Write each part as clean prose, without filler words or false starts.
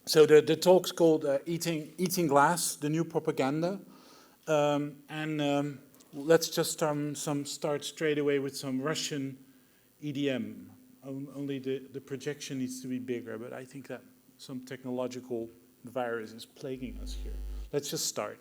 So the talk's called Eating Glass, the New Propaganda. Let's just start straight away with some Russian EDM. Only the projection needs to be bigger, but I think that some technological virus is plaguing us here. Let's just start.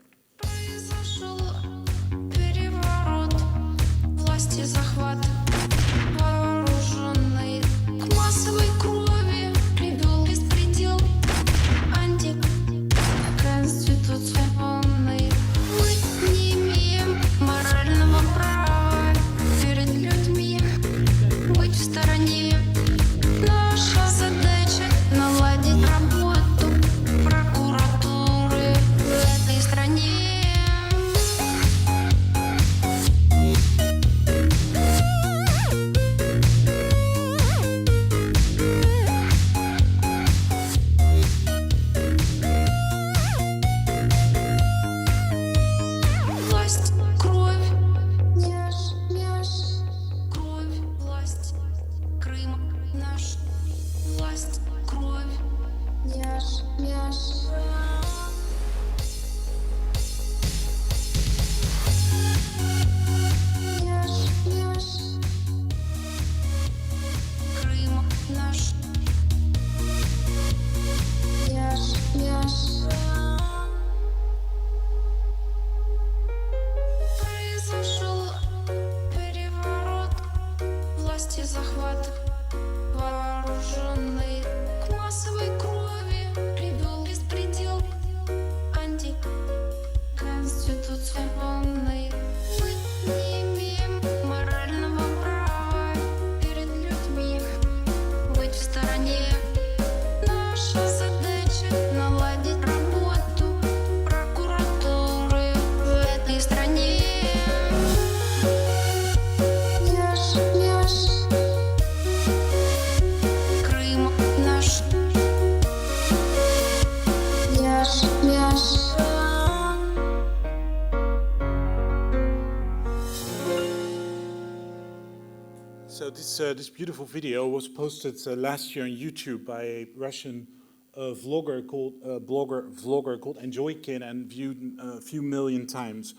So this beautiful video was posted last year on YouTube by a Russian vlogger called Enjoykin and viewed a few million times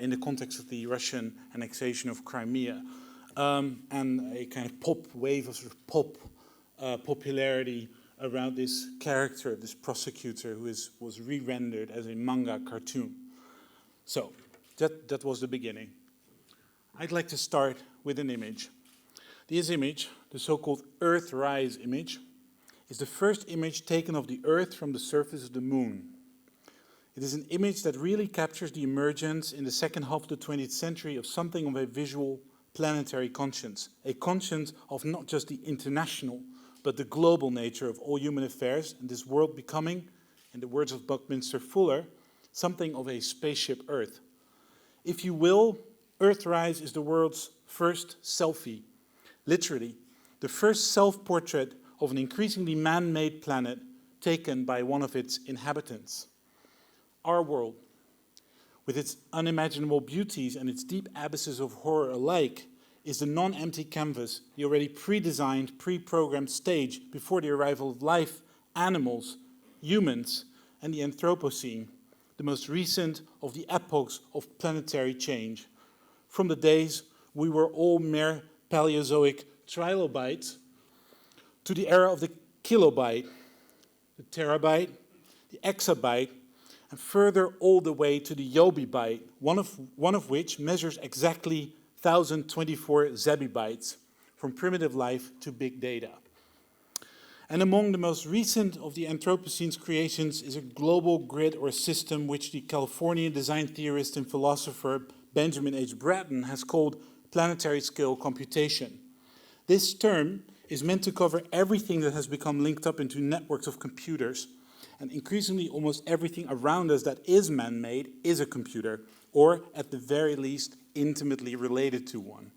in the context of the Russian annexation of Crimea, and a kind of wave of popularity around this character, this prosecutor who was re-rendered as a manga cartoon. So that was the beginning. I'd like to start with an image. This image, the so-called Earthrise image, is the first image taken of the Earth from the surface of the Moon. It is an image that really captures the emergence in the second half of the 20th century of something of a visual planetary conscience, a conscience of not just the international, but the global nature of all human affairs, and this world becoming, in the words of Buckminster Fuller, something of a spaceship Earth. If you will, Earthrise is the world's first selfie. Literally, the first self-portrait of an increasingly man-made planet taken by one of its inhabitants. Our world, with its unimaginable beauties and its deep abysses of horror alike, is the non-empty canvas, the already pre-designed, pre-programmed stage before the arrival of life, animals, humans, and the Anthropocene, the most recent of the epochs of planetary change. From the days we were all mere Paleozoic trilobites to the era of the kilobyte, the terabyte, the exabyte, and further all the way to the yobibyte, one of which measures exactly 1,024 zebibytes, from primitive life to big data. And among the most recent of the Anthropocene's creations is a global grid or system which the Californian design theorist and philosopher Benjamin H. Bratton has called planetary scale computation. This term is meant to cover everything that has become linked up into networks of computers, and increasingly almost everything around us that is man-made is a computer, or at the very least intimately related to one.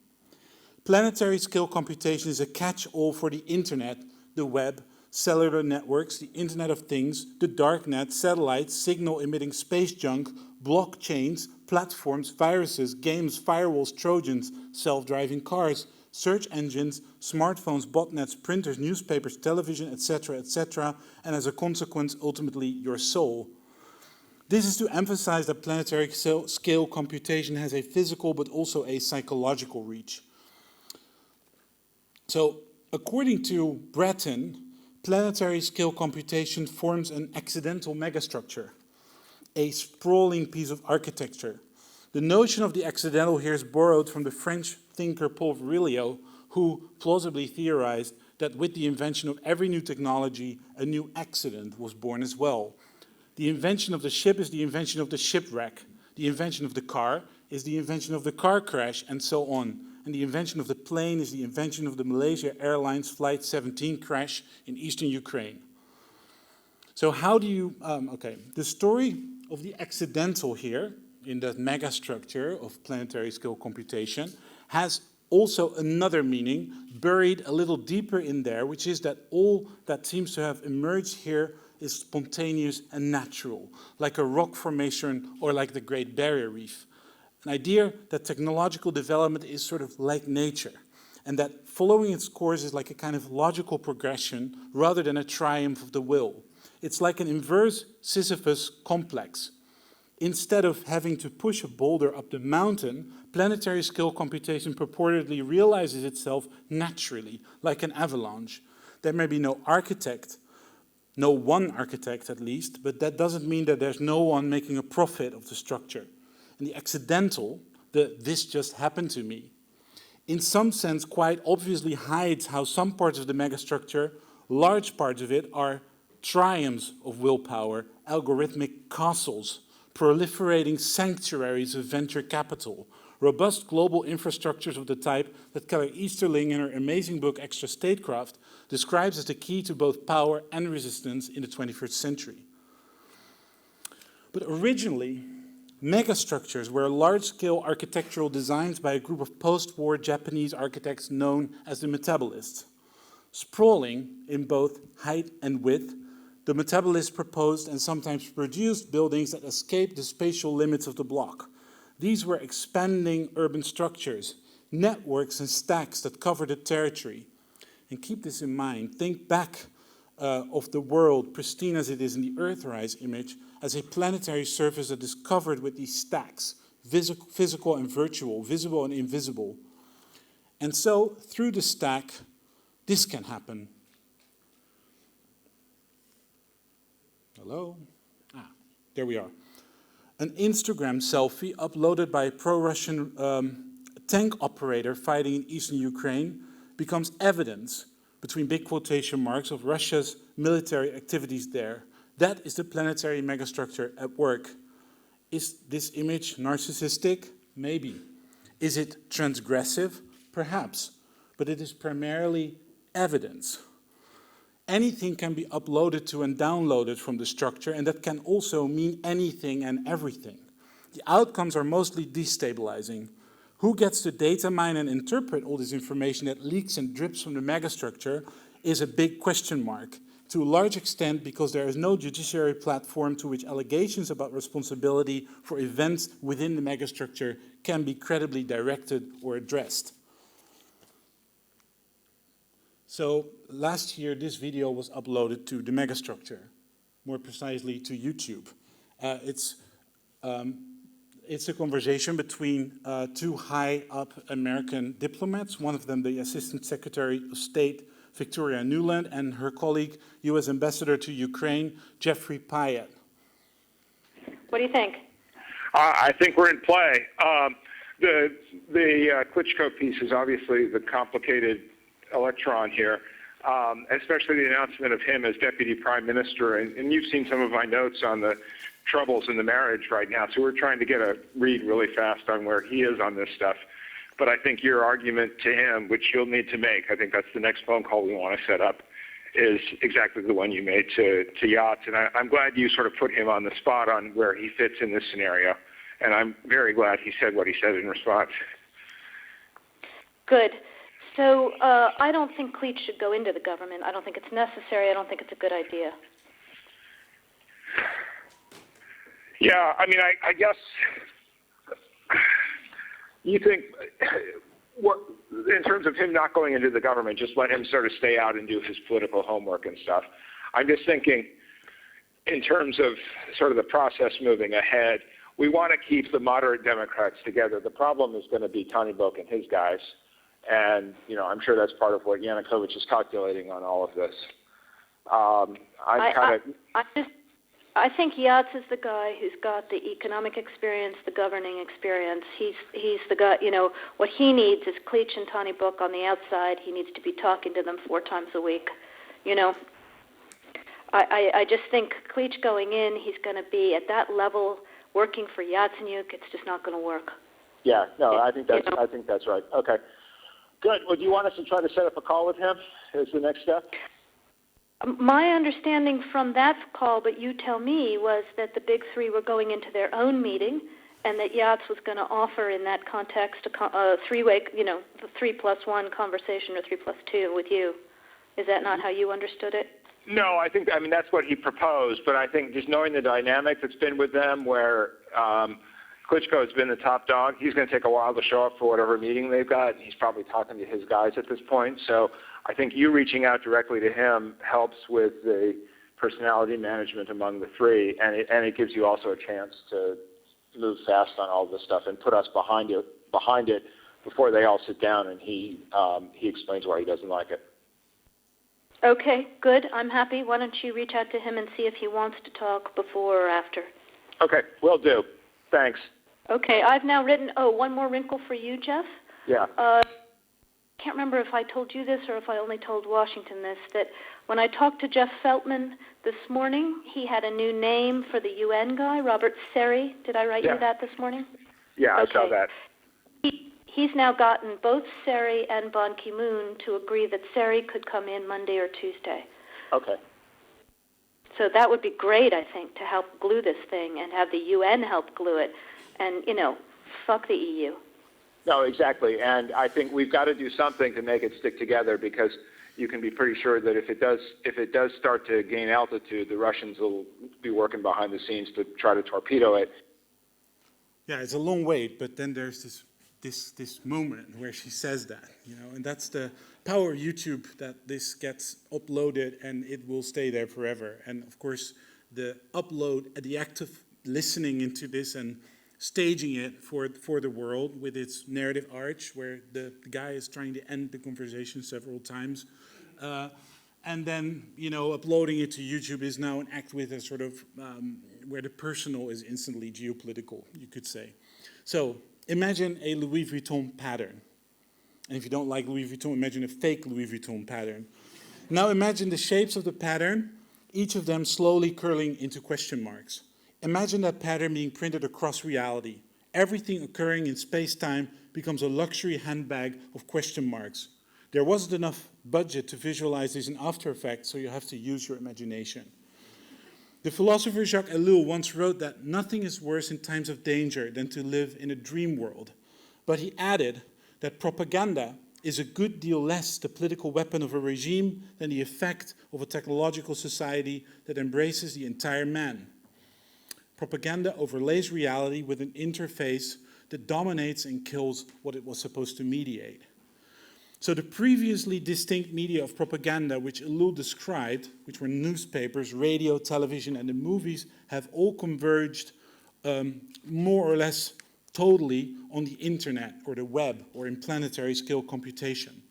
Planetary scale computation is a catch-all for the internet, the web, cellular networks, the Internet of Things, the darknet, satellites, signal-emitting space junk, blockchains, platforms, viruses, games, firewalls, trojans, self-driving cars, search engines, smartphones, botnets, printers, newspapers, television, etc., etc., and as a consequence, ultimately, your soul. This is to emphasize that planetary scale computation has a physical but also a psychological reach. So, according to Brighton, planetary scale computation forms an accidental megastructure, a sprawling piece of architecture. The notion of the accidental here is borrowed from the French thinker Paul Virilio, who plausibly theorized that with the invention of every new technology, a new accident was born as well. The invention of the ship is the invention of the shipwreck. The invention of the car is the invention of the car crash, and so on. And the invention of the plane is the invention of the Malaysia Airlines Flight 17 crash in eastern Ukraine. So how do you, the story of the accidental here, in that megastructure of planetary scale computation, has also another meaning, buried a little deeper in there, which is that all that seems to have emerged here is spontaneous and natural, like a rock formation or like the Great Barrier Reef. An idea that technological development is sort of like nature, and that following its course is like a kind of logical progression rather than a triumph of the will. It's like an inverse Sisyphus complex. Instead of having to push a boulder up the mountain, planetary scale computation purportedly realizes itself naturally, like an avalanche. There may be no architect, no one architect at least, but that doesn't mean that there's no one making a profit of the structure. And the accidental, the "this just happened to me," in some sense quite obviously hides how some parts of the megastructure, large parts of it, are triumphs of willpower, algorithmic castles, proliferating sanctuaries of venture capital, robust global infrastructures of the type that Keller Easterling in her amazing book Extra Statecraft describes as the key to both power and resistance in the 21st century. But originally, megastructures were large-scale architectural designs by a group of post-war Japanese architects known as the metabolists. Sprawling in both height and width, the metabolists proposed and sometimes produced buildings that escaped the spatial limits of the block. These were expanding urban structures, networks and stacks that covered the territory. And keep this in mind, think back of the world, pristine as it is in the Earthrise image, as a planetary surface that is covered with these stacks, physical and virtual, visible and invisible. And so, through the stack, this can happen. Hello? There we are. An Instagram selfie uploaded by a pro-Russian tank operator fighting in eastern Ukraine becomes evidence, between big quotation marks, of Russia's military activities there. That is the planetary megastructure at work. Is this image narcissistic? Maybe. Is it transgressive? Perhaps. But it is primarily evidence. Anything can be uploaded to and downloaded from the structure, and that can also mean anything and everything. The outcomes are mostly destabilizing. Who gets to data mine and interpret all this information that leaks and drips from the megastructure is a big question mark, to a large extent because there is no judiciary platform to which allegations about responsibility for events within the megastructure can be credibly directed or addressed. So last year, this video was uploaded to the megastructure, more precisely to YouTube. It's a conversation between two high-up American diplomats, one of them the Assistant Secretary of State, Victoria Nuland, and her colleague, U.S. Ambassador to Ukraine, Jeffrey Pyatt. What do you think? I think we're in play. The Klitschko piece is obviously the complicated electron here, especially the announcement of him as Deputy Prime Minister. And you've seen some of my notes on the troubles in the marriage right now, so we're trying to get a read really fast on where he is on this stuff. But I think your argument to him, which you'll need to make, I think that's the next phone call we want to set up, is exactly the one you made to Yachts. And I'm glad you sort of put him on the spot on where he fits in this scenario. And I'm very glad he said what he said in response. Good. So I don't think Cleach should go into the government. I don't think it's necessary. I don't think it's a good idea. Yeah, I mean, I guess you think in terms of him not going into the government, just let him sort of stay out and do his political homework and stuff. I'm just thinking in terms of sort of the process moving ahead, we want to keep the moderate Democrats together. The problem is going to be Tony Book and his guys. And, I'm sure that's part of what Yanukovych is calculating on all of this. I think Yats is the guy who's got the economic experience, the governing experience. He's the guy, what he needs is Cleach and Tony Book on the outside. He needs to be talking to them 4 times a week, I just think Cleach going in, he's going to be at that level working for Yatsenyuk. It's just not going to work. Yeah, no, I think that's right. Okay, good. Well, do you want us to try to set up a call with him as the next step? My understanding from that call, but you tell me, was that the big 3 were going into their own meeting, and that Yats was going to offer in that context a 3-way, the 3+1 conversation or 3+2 with you. Is that not how you understood it? No, I mean, that's what he proposed, but I think just knowing the dynamic that's been with them where Klitschko has been the top dog, he's going to take a while to show up for whatever meeting they've got, and he's probably talking to his guys at this point. So I think you reaching out directly to him helps with the personality management among the 3, and it gives you also a chance to move fast on all this stuff and put us behind it before they all sit down and he explains why he doesn't like it. Okay, good. I'm happy. Why don't you reach out to him and see if he wants to talk before or after? Okay, will do. Thanks. Okay, I've now written, one more wrinkle for you, Jeff. Yeah. Can't remember if I told you this or if I only told Washington this, that when I talked to Jeff Feltman this morning, he had a new name for the UN guy, Robert Seri. Did I write you that this morning? Yeah, okay. I saw that. He's now gotten both Seri and Ban Ki-moon to agree that Seri could come in Monday or Tuesday. Okay. So that would be great, I think, to help glue this thing and have the UN help glue it. And, fuck the EU. No, exactly. And I think we've got to do something to make it stick together, because you can be pretty sure that if it does start to gain altitude, the Russians will be working behind the scenes to try to torpedo it. Yeah, it's a long wait, but then there's this moment where she says that, and that's the power of YouTube, that this gets uploaded and it will stay there forever. And of course, the upload, the act of listening into this and staging it for the world with its narrative arch, where the guy is trying to end the conversation several times, and then uploading it to YouTube is now an act with a sort of where the personal is instantly geopolitical, you could say. So imagine a Louis Vuitton pattern. And if you don't like Louis Vuitton, imagine a fake Louis Vuitton pattern. Now imagine the shapes of the pattern, each of them slowly curling into question marks. Imagine that pattern being printed across reality. Everything occurring in space-time becomes a luxury handbag of question marks. There wasn't enough budget to visualize this in After Effects, so you have to use your imagination. The philosopher Jacques Ellul once wrote that nothing is worse in times of danger than to live in a dream world. But he added that propaganda is a good deal less the political weapon of a regime than the effect of a technological society that embraces the entire man. Propaganda overlays reality with an interface that dominates and kills what it was supposed to mediate. So the previously distinct media of propaganda which Ellul described, which were newspapers, radio, television, and the movies, have all converged more or less totally on the internet or the web or in planetary scale computation.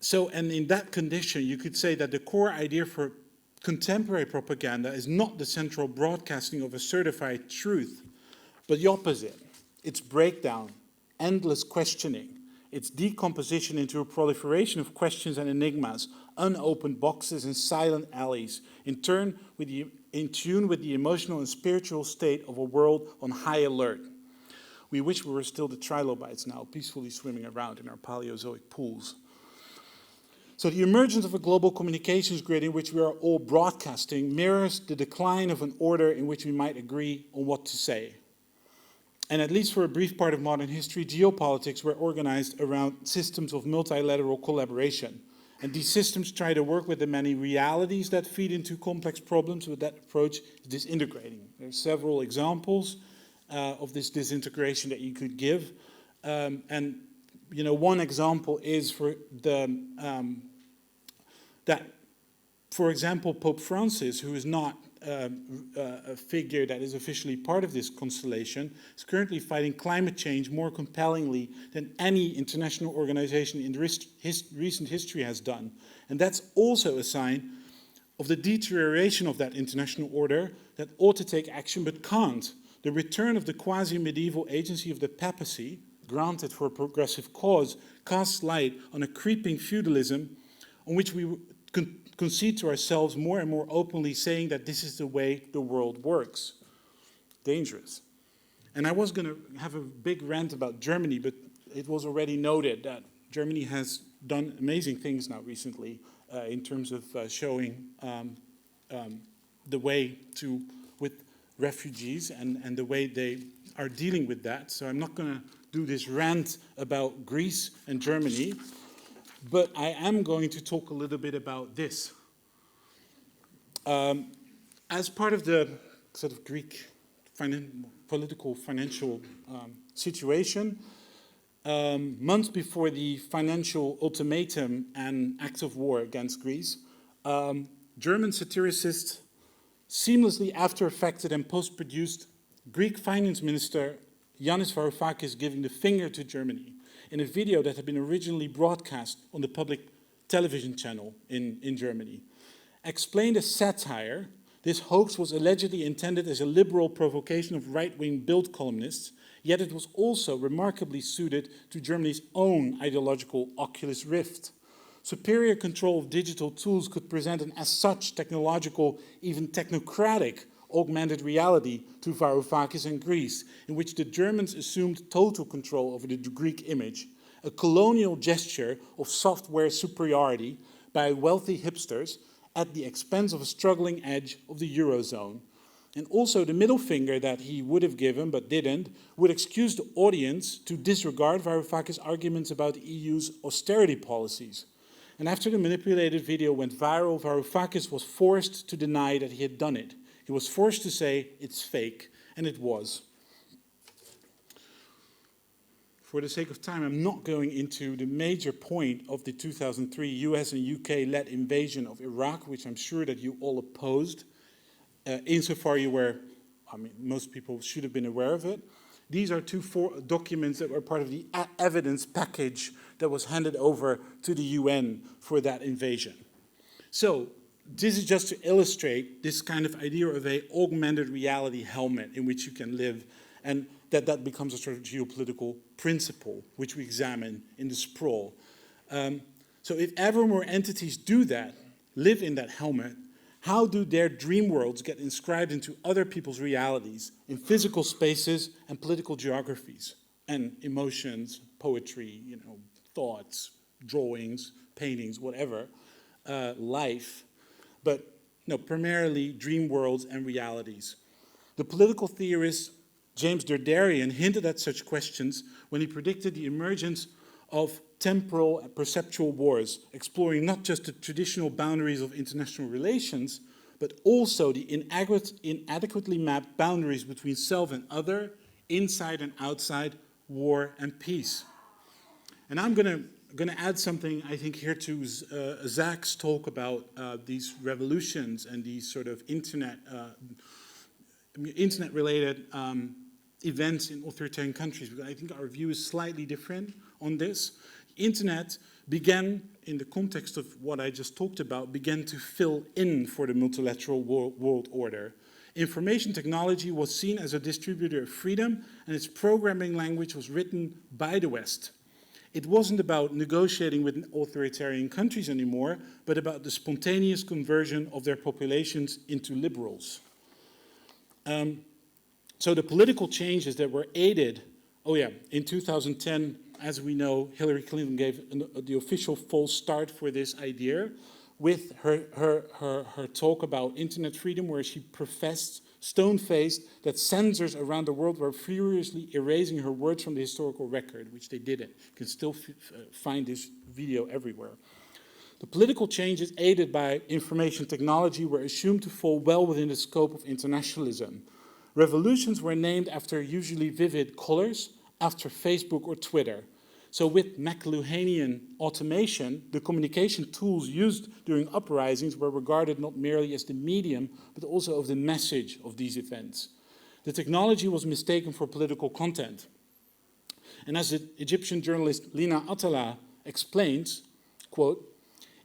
So, and in that condition, you could say that the core idea for contemporary propaganda is not the central broadcasting of a certified truth, but the opposite. Its breakdown, endless questioning, its decomposition into a proliferation of questions and enigmas, unopened boxes and silent alleys, in tune with the emotional and spiritual state of a world on high alert. We wish we were still the trilobites now, peacefully swimming around in our Paleozoic pools. So the emergence of a global communications grid in which we are all broadcasting mirrors the decline of an order in which we might agree on what to say. And at least for a brief part of modern history, geopolitics were organized around systems of multilateral collaboration. And these systems try to work with the many realities that feed into complex problems, but that approach is disintegrating. There are several examples. of this disintegration that you could give. And one example is for example, Pope Francis, who is not a figure that is officially part of this constellation, is currently fighting climate change more compellingly than any international organization in recent history has done. And that's also a sign of the deterioration of that international order that ought to take action but can't. The return of the quasi-medieval agency of the papacy, granted for a progressive cause, casts light on a creeping feudalism on which we concede to ourselves more and more openly, saying that this is the way the world works. Dangerous. And I was going to have a big rant about Germany, but it was already noted that Germany has done amazing things now recently in terms of showing the way with refugees and the way they are dealing with that. So I'm not going to do this rant about Greece and Germany, but I am going to talk a little bit about this. As part of the sort of Greek political financial situation, months before the financial ultimatum and act of war against Greece, German satiricists seamlessly after-effected and post-produced Greek finance minister Yanis Varoufakis giving the finger to Germany in a video that had been originally broadcast on the public television channel in Germany. Explained as satire, this hoax was allegedly intended as a liberal provocation of right-wing Bild columnists, yet it was also remarkably suited to Germany's own ideological Oculus Rift. Superior control of digital tools could present an as such technological, even technocratic, augmented reality to Varoufakis and Greece, in which the Germans assumed total control over the Greek image, a colonial gesture of software superiority by wealthy hipsters at the expense of a struggling edge of the Eurozone. And also the middle finger that he would have given, but didn't, would excuse the audience to disregard Varoufakis' arguments about the EU's austerity policies. And after the manipulated video went viral, Varoufakis was forced to deny that he had done it. He was forced to say it's fake, and it was. For the sake of time, I'm not going into the major point of the 2003 US and UK-led invasion of Iraq, which I'm sure that you all opposed, insofar you were, most people should have been aware of it. These are two documents that were part of the evidence package that was handed over to the UN for that invasion. So, this is just to illustrate this kind of idea of an augmented reality helmet in which you can live, and that becomes a sort of geopolitical principle, which we examine in the Sprawl. So if ever more entities do that, live in that helmet, how do their dream worlds get inscribed into other people's realities in physical spaces and political geographies, and emotions, poetry, thoughts, drawings, paintings, whatever, life, but primarily dream worlds and realities. The political theorist James Derderian hinted at such questions when he predicted the emergence of temporal and perceptual wars, exploring not just the traditional boundaries of international relations, but also the inadequately mapped boundaries between self and other, inside and outside, war and peace. And I'm going to add something, I think, here to Zach's talk about these revolutions and these sort of internet-related events in authoritarian countries, because I think our view is slightly different on this. Internet began, in the context of what I just talked about, began to fill in for the multilateral world order. Information technology was seen as a distributor of freedom, and its programming language was written by the West. It wasn't about negotiating with authoritarian countries anymore, but about the spontaneous conversion of their populations into liberals. So the political changes that were aided, in 2010, as we know, Hillary Clinton gave the official false start for this idea with her talk about internet freedom, where she professed, stone-faced, that censors around the world were furiously erasing her words from the historical record, which they didn't. You can still find this video everywhere. The political changes aided by information technology were assumed to fall well within the scope of internationalism. Revolutions were named after usually vivid colors, after Facebook or Twitter. So with McLuhanian automation, the communication tools used during uprisings were regarded not merely as the medium, but also of the message of these events. The technology was mistaken for political content. And as the Egyptian journalist Lina Atala explains, quote,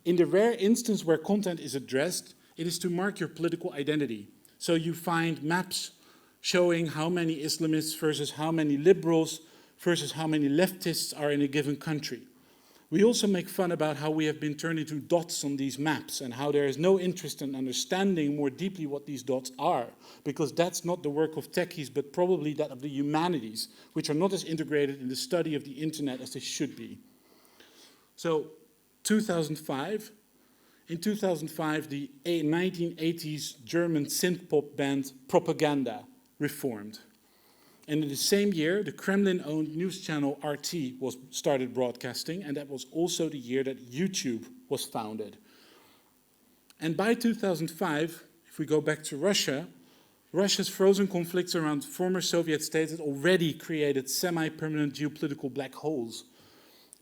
"In the rare instance where content is addressed, it is to mark your political identity. So you find maps showing how many Islamists versus how many liberals versus how many leftists are in a given country. We also make fun about how we have been turned into dots on these maps and how there is no interest in understanding more deeply what these dots are, because that's not the work of techies, but probably that of the humanities, which are not as integrated in the study of the internet as they should be." So, 2005. In 2005, the 1980s German synth-pop band Propaganda reformed. And in the same year, the Kremlin-owned news channel RT was started broadcasting, and that was also the year that YouTube was founded. And by 2005, if we go back to Russia, Russia's frozen conflicts around former Soviet states had already created semi-permanent geopolitical black holes.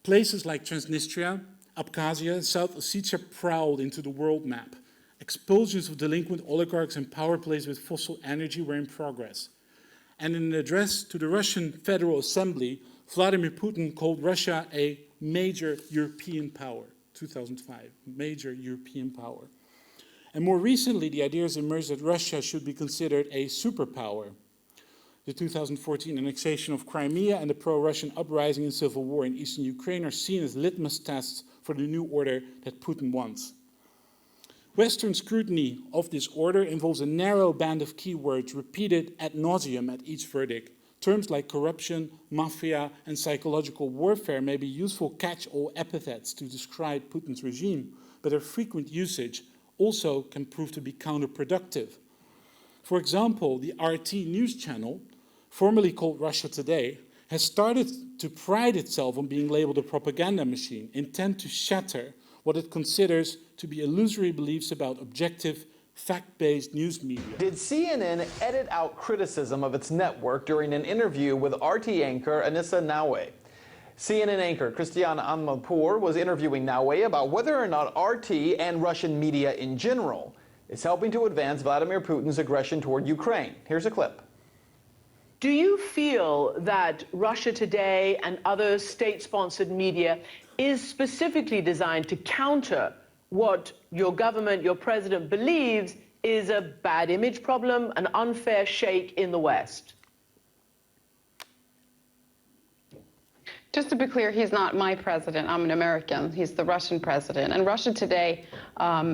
Places like Transnistria, Abkhazia, and South Ossetia prowled into the world map. Expulsions of delinquent oligarchs and power plays with fossil energy were in progress. And in an address to the Russian Federal Assembly, Vladimir Putin called Russia a major European power, 2005, major European power. And more recently, the idea has emerged that Russia should be considered a superpower. The 2014 annexation of Crimea and the pro-Russian uprising and civil war in eastern Ukraine are seen as litmus tests for the new order that Putin wants. Western scrutiny of this order involves a narrow band of keywords repeated ad nauseum at each verdict. Terms like corruption, mafia, and psychological warfare may be useful catch-all epithets to describe Putin's regime, but their frequent usage also can prove to be counterproductive. For example, the RT news channel, formerly called Russia Today, has started to pride itself on being labeled a propaganda machine, intent to shatter what it considers to be illusory beliefs about objective, fact-based news media. Did CNN edit out criticism of its network during an interview with RT anchor Anissa Naoué? CNN anchor Christiane Amanpour was interviewing Naoué about whether or not RT and Russian media in general is helping to advance Vladimir Putin's aggression toward Ukraine. Here's a clip. Do you feel that Russia Today and other state-sponsored media is specifically designed to counter what your government, your president believes is a bad image problem, an unfair shake in the West? Just to be clear, he's not my president. I'm an American. He's the Russian president. And Russia Today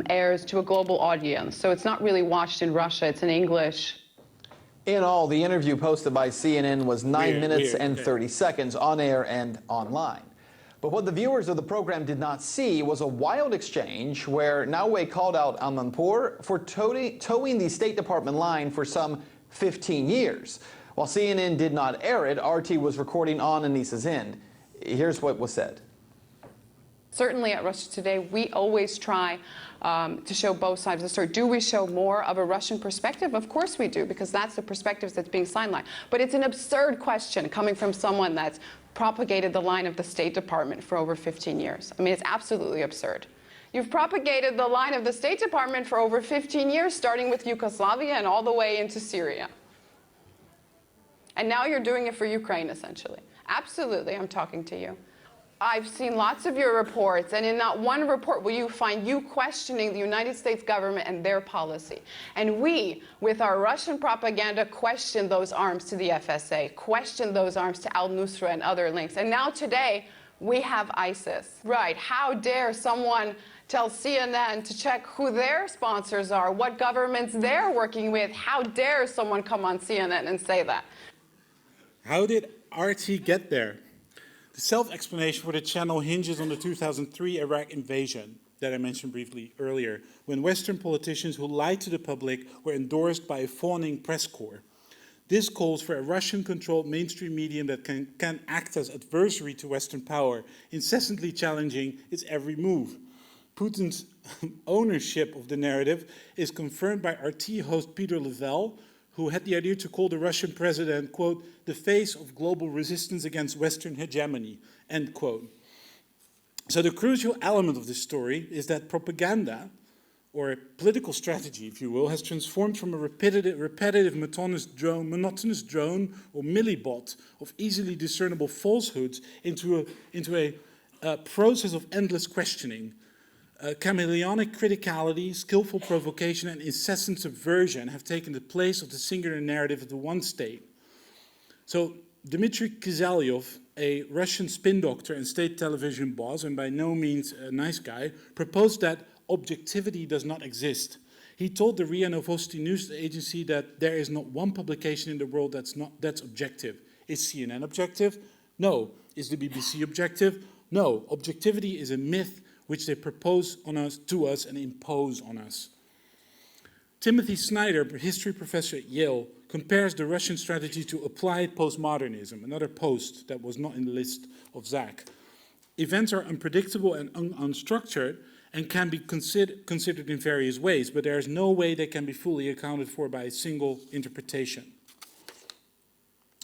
airs to a global audience. So it's not really watched in Russia. It's in English. In all, the interview posted by CNN was 9 minutes and 30 seconds on air and online. But what the viewers of the program did not see was a wild exchange where Naoué called out Amanpour for towing the State Department line for some 15 years. While CNN did not air it, RT was recording on Anissa's end. Here's what was said. Certainly at Russia Today, we always try to show both sides of the story. Do we show more of a Russian perspective? Of course we do, because that's the perspective that's being sidelined. But it's an absurd question coming from someone that's propagated the line of the State Department for over 15 years. I mean, it's absolutely absurd. You've propagated the line of the State Department for over 15 years, starting with Yugoslavia and all the way into Syria. And now you're doing it for Ukraine, essentially. Absolutely, I'm talking to you. I've seen lots of your reports, and in not one report will you find you questioning the United States government and their policy. And we, with our Russian propaganda, question those arms to the FSA, question those arms to al-Nusra and other links. And now today, we have ISIS. Right, how dare someone tell CNN to check who their sponsors are, what governments they're working with? How dare someone come on CNN and say that? How did RT get there? The self-explanation for the channel hinges on the 2003 Iraq invasion that I mentioned briefly earlier, when Western politicians who lied to the public were endorsed by a fawning press corps. This calls for a Russian-controlled mainstream medium that can act as adversary to Western power, incessantly challenging its every move. Putin's ownership of the narrative is confirmed by RT host Peter Lavelle, who had the idea to call the Russian president, quote, the face of global resistance against Western hegemony, end quote. So the crucial element of this story is that propaganda, or a political strategy, if you will, has transformed from a repetitive monotonous drone or millibot of easily discernible falsehoods into a process of endless questioning. Chameleonic criticality, skillful provocation, and incessant subversion have taken the place of the singular narrative of the one state. So Dmitry Kizelyov, a Russian spin doctor and state television boss, and by no means a nice guy, proposed that objectivity does not exist. He told the RIA Novosti news agency that there is not one publication in the world that's objective. Is CNN objective? No. Is the BBC objective? No. Objectivity is a myth which they propose to us and impose on us. Timothy Snyder, history professor at Yale, compares the Russian strategy to applied postmodernism, another post that was not in the list of Zach. Events are unpredictable and unstructured and can be considered in various ways, but there is no way they can be fully accounted for by a single interpretation.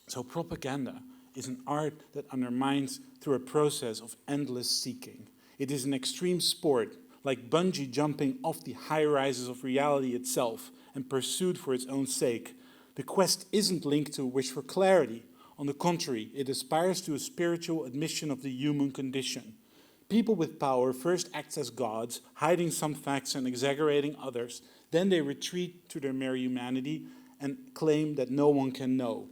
So propaganda is an art that undermines through a process of endless seeking. It is an extreme sport, like bungee jumping off the high rises of reality itself and pursued for its own sake. The quest isn't linked to a wish for clarity. On the contrary, it aspires to a spiritual admission of the human condition. People with power first act as gods, hiding some facts and exaggerating others. Then they retreat to their mere humanity and claim that no one can know.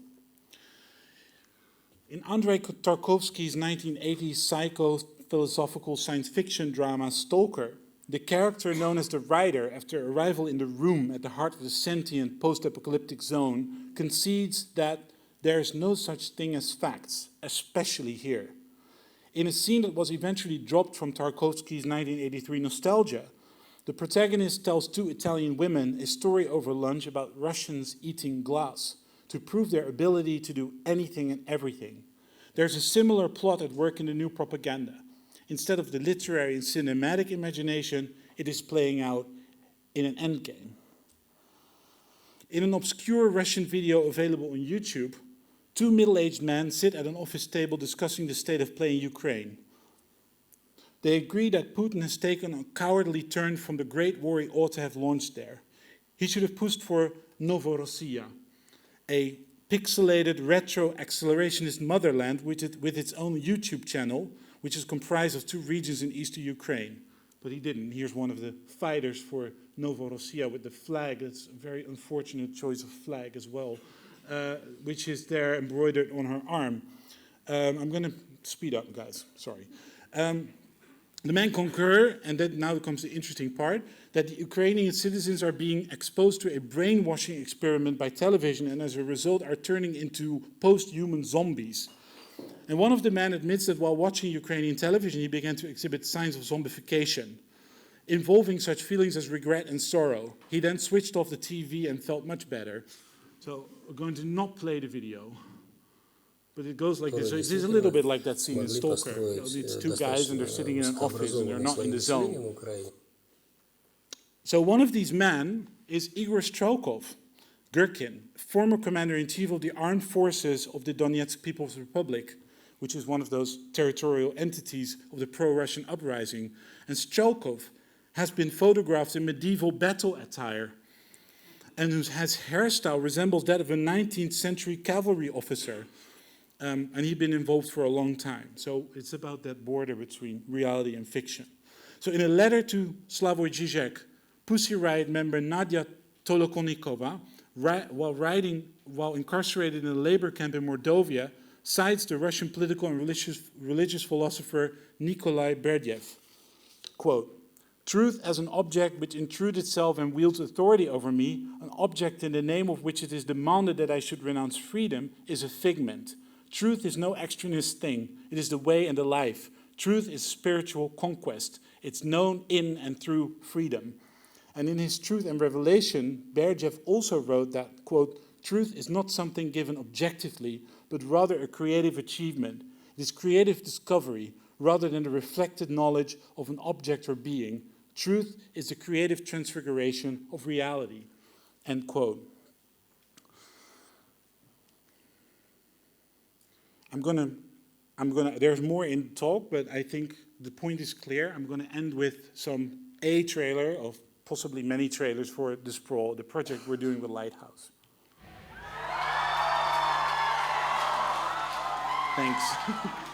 In Andrei Tarkovsky's 1980s psycho-philosophical science fiction drama Stalker, the character known as the Rider, after arrival in the room at the heart of the sentient post-apocalyptic zone, concedes that there is no such thing as facts, especially here. In a scene that was eventually dropped from Tarkovsky's 1983 Nostalgia, the protagonist tells two Italian women a story over lunch about Russians eating glass to prove their ability to do anything and everything. There's a similar plot at work in the new propaganda. Instead of the literary and cinematic imagination, it is playing out in an endgame. In an obscure Russian video available on YouTube, two middle-aged men sit at an office table discussing the state of play in Ukraine. They agree that Putin has taken a cowardly turn from the great war he ought to have launched there. He should have pushed for Novorossiya, a pixelated retro accelerationist motherland with its own YouTube channel, which is comprised of two regions in eastern Ukraine. But he didn't. Here's one of the fighters for Novorossiya with the flag. It's a very unfortunate choice of flag as well, which is there embroidered on her arm. I'm going to speed up, guys. Sorry. The men concur, and that now comes the interesting part, that the Ukrainian citizens are being exposed to a brainwashing experiment by television and as a result are turning into post-human zombies. And one of the men admits that while watching Ukrainian television, he began to exhibit signs of zombification, involving such feelings as regret and sorrow. He then switched off the TV and felt much better. So we're going to not play the video. But it goes like this. So it is a little bit like that scene in Stalker. It's two guys and they're sitting in an office and they're not in the zone. So one of these men is Igor Strelkov, Gherkin, former commander-in-chief of the armed forces of the Donetsk People's Republic, which is one of those territorial entities of the pro-Russian uprising. And Strelkov has been photographed in medieval battle attire and whose hairstyle resembles that of a 19th century cavalry officer. And he'd been involved for a long time. So it's about that border between reality and fiction. So in a letter to Slavoj Žižek, Pussy Riot member Nadia Tolokonikova, while incarcerated in a labor camp in Mordovia, cites the Russian political and religious philosopher Nikolai Berdyaev. Quote, "Truth as an object which intrudes itself and wields authority over me, an object in the name of which it is demanded that I should renounce freedom, is a figment. Truth is no extraneous thing. It is the way and the life. Truth is spiritual conquest. It's known in and through freedom." And in his Truth and Revelation, Berdyaev also wrote that, quote, "Truth is not something given objectively, but rather a creative achievement. It is creative discovery rather than the reflected knowledge of an object or being. Truth is the creative transfiguration of reality," end quote. There's more in talk, but I think the point is clear. I'm going to end with a trailer of possibly many trailers for the Sprawl, the project we're doing with Lighthouse. Thanks.